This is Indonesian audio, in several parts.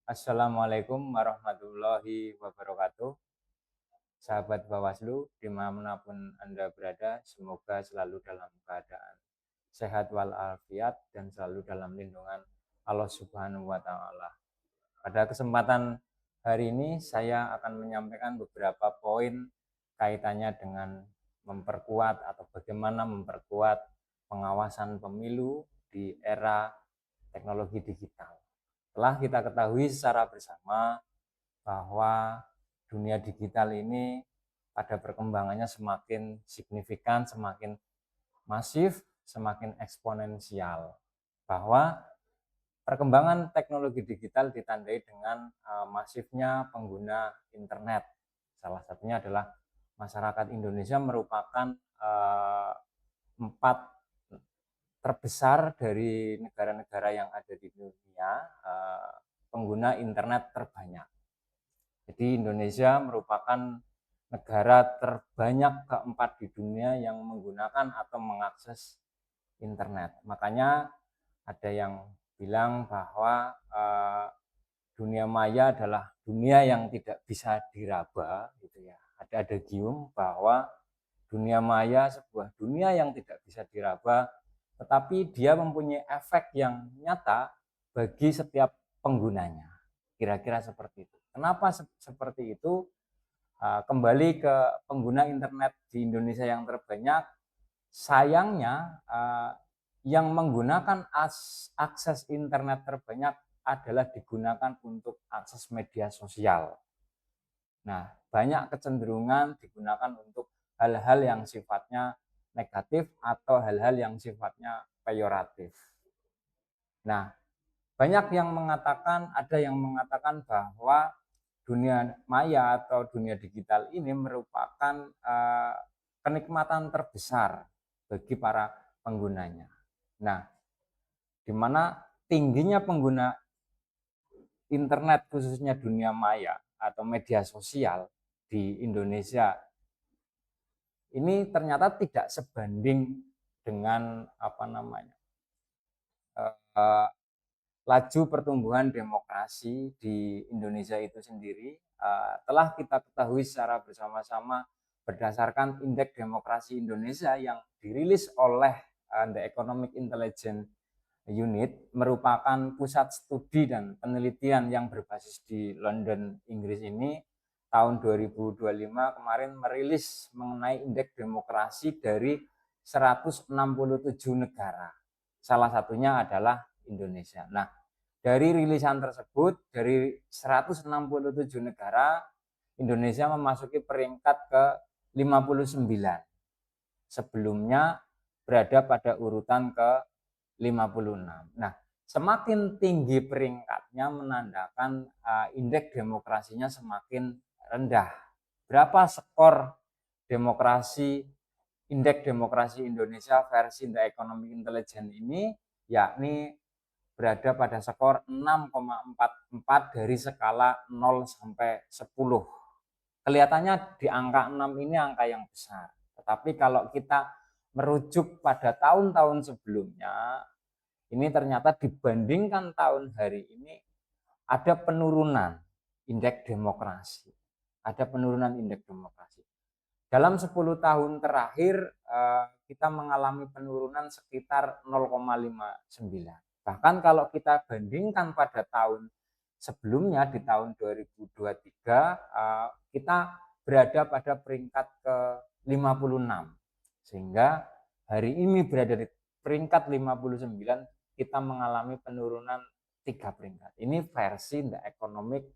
Assalamualaikum warahmatullahi wabarakatuh. Sahabat Bawaslu, dimanapun Anda berada, semoga selalu dalam keadaan sehat walafiat dan selalu dalam lindungan Allah Subhanahu wa Ta'ala. Pada kesempatan hari ini, saya akan menyampaikan beberapa poin kaitannya dengan memperkuat atau bagaimana memperkuat pengawasan pemilu di era teknologi digital. Telah kita ketahui secara bersama bahwa dunia digital ini pada perkembangannya semakin signifikan, semakin masif, semakin eksponensial. Bahwa perkembangan teknologi digital ditandai dengan masifnya pengguna internet. Salah satunya adalah masyarakat Indonesia merupakan empat terbesar dari negara-negara yang ada di dunia pengguna internet terbanyak. Jadi Indonesia merupakan negara terbanyak keempat di dunia yang menggunakan atau mengakses internet. Makanya ada yang bilang bahwa dunia maya adalah dunia yang tidak bisa diraba, gitu ya. Ada adagium bahwa dunia maya sebuah dunia yang tidak bisa diraba, tetapi dia mempunyai efek yang nyata bagi setiap penggunanya. Kira-kira seperti itu. Kenapa seperti itu? Kembali ke pengguna internet di Indonesia yang terbanyak, sayangnya yang menggunakan akses internet terbanyak adalah digunakan untuk akses media sosial. Nah, banyak kecenderungan digunakan untuk hal-hal yang sifatnya negatif atau hal-hal yang sifatnya peyoratif. Nah, banyak yang mengatakan, ada yang mengatakan bahwa dunia maya atau dunia digital ini merupakan kenikmatan terbesar bagi para penggunanya. Nah, di mana tingginya pengguna internet khususnya dunia maya atau media sosial di Indonesia ini ternyata tidak sebanding dengan laju pertumbuhan demokrasi di Indonesia itu sendiri. Telah kita ketahui secara bersama-sama berdasarkan Indeks Demokrasi Indonesia yang dirilis oleh The Economic Intelligence Unit, merupakan pusat studi dan penelitian yang berbasis di London, Inggris ini. Tahun 2025 kemarin merilis mengenai indeks demokrasi dari 167 negara. Salah satunya adalah Indonesia. Nah, dari rilisan tersebut, dari 167 negara, Indonesia memasuki peringkat ke 59. Sebelumnya berada pada urutan ke 56. Nah, semakin tinggi peringkatnya menandakan indeks demokrasinya semakin rendah. Berapa skor demokrasi, indeks demokrasi Indonesia versi The Economic Intelligence ini? Yakni berada pada skor 6,44 dari skala 0 sampai 10. Kelihatannya di angka 6 ini angka yang besar. Tetapi kalau kita merujuk pada tahun-tahun sebelumnya, ini ternyata dibandingkan tahun hari ini ada penurunan indeks demokrasi. Ada penurunan indeks demokrasi. Dalam 10 tahun terakhir kita mengalami penurunan sekitar 0,59. Bahkan kalau kita bandingkan pada tahun sebelumnya di tahun 2023 kita berada pada peringkat ke 56. Sehingga hari ini berada di peringkat 59, kita mengalami penurunan 3 peringkat. Ini versi The Economic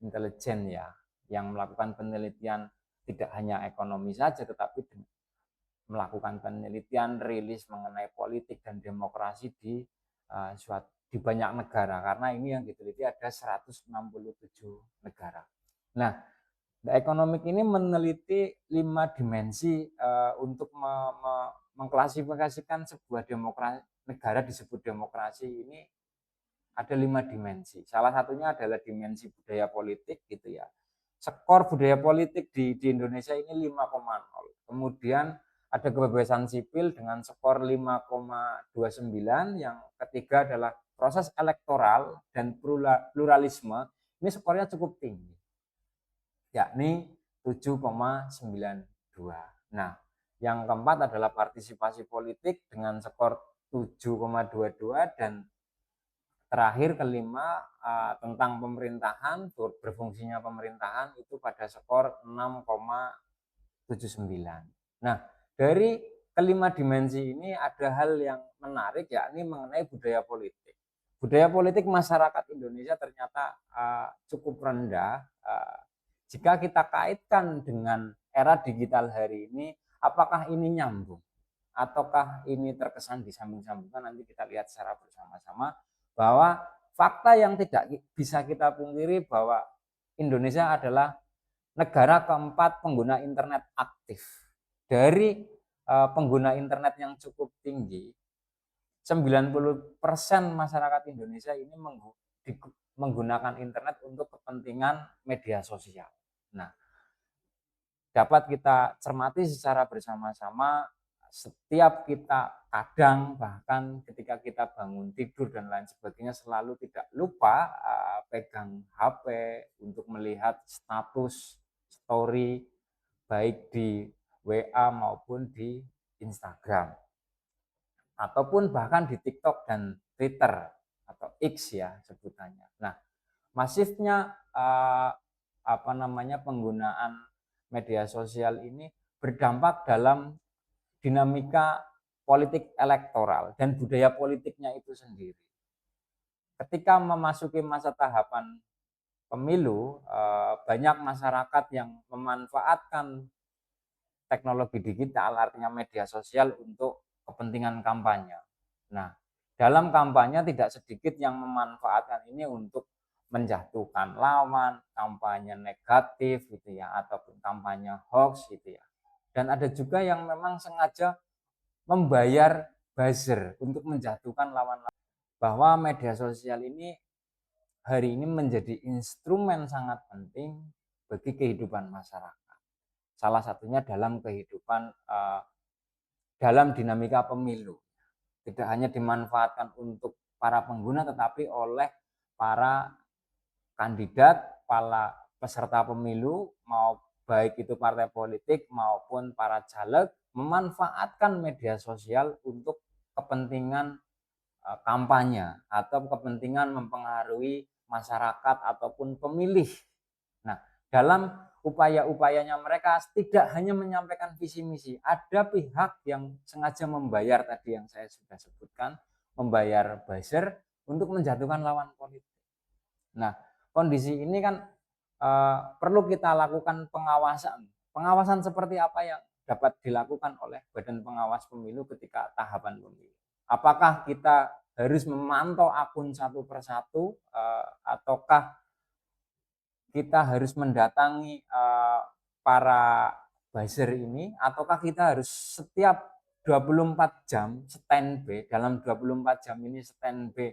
Intelligence ya, yang melakukan penelitian tidak hanya ekonomi saja, tetapi melakukan penelitian rilis mengenai politik dan demokrasi di banyak negara, karena ini yang diteliti ada 167 negara. Nah, The Economic ini meneliti 5 dimensi untuk mengklasifikasikan sebuah negara disebut demokrasi ini ada 5 dimensi. Salah satunya adalah dimensi budaya politik gitu ya. Skor budaya politik di Indonesia ini 5,0. Kemudian ada kebebasan sipil dengan skor 5,29, yang ketiga adalah proses elektoral dan pluralisme ini skornya cukup tinggi, yakni 7,92. Nah, yang keempat adalah partisipasi politik dengan skor 7,22 dan terakhir kelima tentang pemerintahan, berfungsinya pemerintahan itu pada skor 6,79. Nah, dari kelima dimensi ini ada hal yang menarik, yakni mengenai budaya politik. Budaya politik masyarakat Indonesia ternyata cukup rendah. Jika kita kaitkan dengan era digital hari ini, apakah ini nyambung? Ataukah ini terkesan disambung-sambungkan? Nanti kita lihat secara bersama-sama bahwa fakta yang tidak bisa kita pungkiri bahwa Indonesia adalah negara keempat pengguna internet aktif. Dari pengguna internet yang cukup tinggi, 90% masyarakat Indonesia ini menggunakan internet untuk kepentingan media sosial. Nah, dapat kita cermati secara bersama-sama setiap kita kadang bahkan ketika kita bangun tidur dan lain sebagainya selalu tidak lupa pegang HP untuk melihat status story baik di WA maupun di Instagram ataupun bahkan di TikTok dan Twitter atau X ya sebutannya. Nah, masifnya penggunaan media sosial ini berdampak dalam dinamika politik elektoral dan budaya politiknya itu sendiri. Ketika memasuki masa tahapan pemilu, banyak masyarakat yang memanfaatkan teknologi digital, artinya media sosial untuk kepentingan kampanye. Nah, dalam kampanye tidak sedikit yang memanfaatkan ini untuk menjatuhkan lawan, kampanye negatif gitu ya, ataupun kampanye hoax gitu ya. Dan ada juga yang memang sengaja membayar buzzer untuk menjatuhkan lawan-lawan. Bahwa media sosial ini hari ini menjadi instrumen sangat penting bagi kehidupan masyarakat. Salah satunya dalam kehidupan dalam dinamika pemilu. Tidak hanya dimanfaatkan untuk para pengguna tetapi oleh para kandidat, para peserta pemilu, mau baik itu partai politik maupun para caleg memanfaatkan media sosial untuk kepentingan kampanye atau kepentingan mempengaruhi masyarakat ataupun pemilih. Nah, dalam upaya-upayanya mereka tidak hanya menyampaikan visi misi, ada pihak yang sengaja membayar tadi yang saya sudah sebutkan, membayar buzzer untuk menjatuhkan lawan politik. Nah, kondisi ini kan perlu kita lakukan pengawasan. Pengawasan seperti apa yang dapat dilakukan oleh Badan Pengawas Pemilu ketika tahapan pemilu? Apakah kita harus memantau akun satu persatu ataukah kita harus mendatangi para buzzer ini ataukah kita harus setiap 24 jam standby, dalam 24 jam ini standby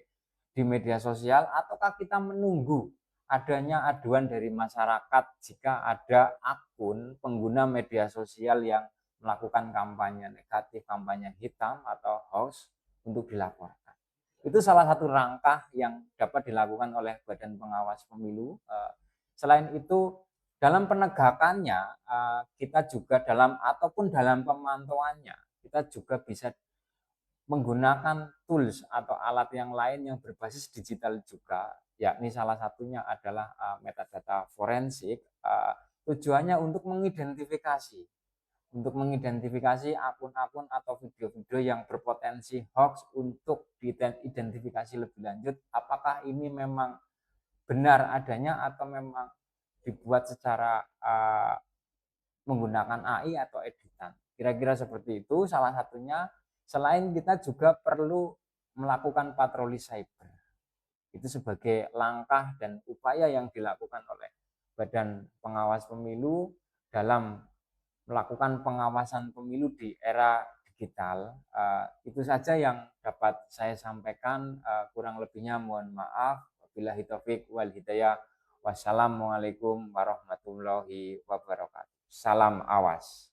di media sosial ataukah kita menunggu adanya aduan dari masyarakat jika ada akun pengguna media sosial yang melakukan kampanye negatif, kampanye hitam atau hoax untuk dilaporkan. Itu salah satu langkah yang dapat dilakukan oleh Badan Pengawas Pemilu. Selain itu, dalam penegakannya kita juga ataupun dalam pemantauannya kita juga bisa menggunakan tools atau alat yang lain yang berbasis digital juga, yakni salah satunya adalah metadata forensik. Tujuannya untuk mengidentifikasi akun-akun atau video-video yang berpotensi hoax untuk diidentifikasi lebih lanjut apakah ini memang benar adanya atau memang dibuat secara menggunakan AI atau editan. Kira-kira seperti itu salah satunya. Selain kita juga perlu melakukan patroli cyber. Itu sebagai langkah dan upaya yang dilakukan oleh Badan Pengawas Pemilu dalam melakukan pengawasan pemilu di era digital. Itu saja yang dapat saya sampaikan. Kurang lebihnya mohon maaf. Wabillahi taufiq wal hidayah. Wassalamualaikum warahmatullahi wabarakatuh. Salam awas.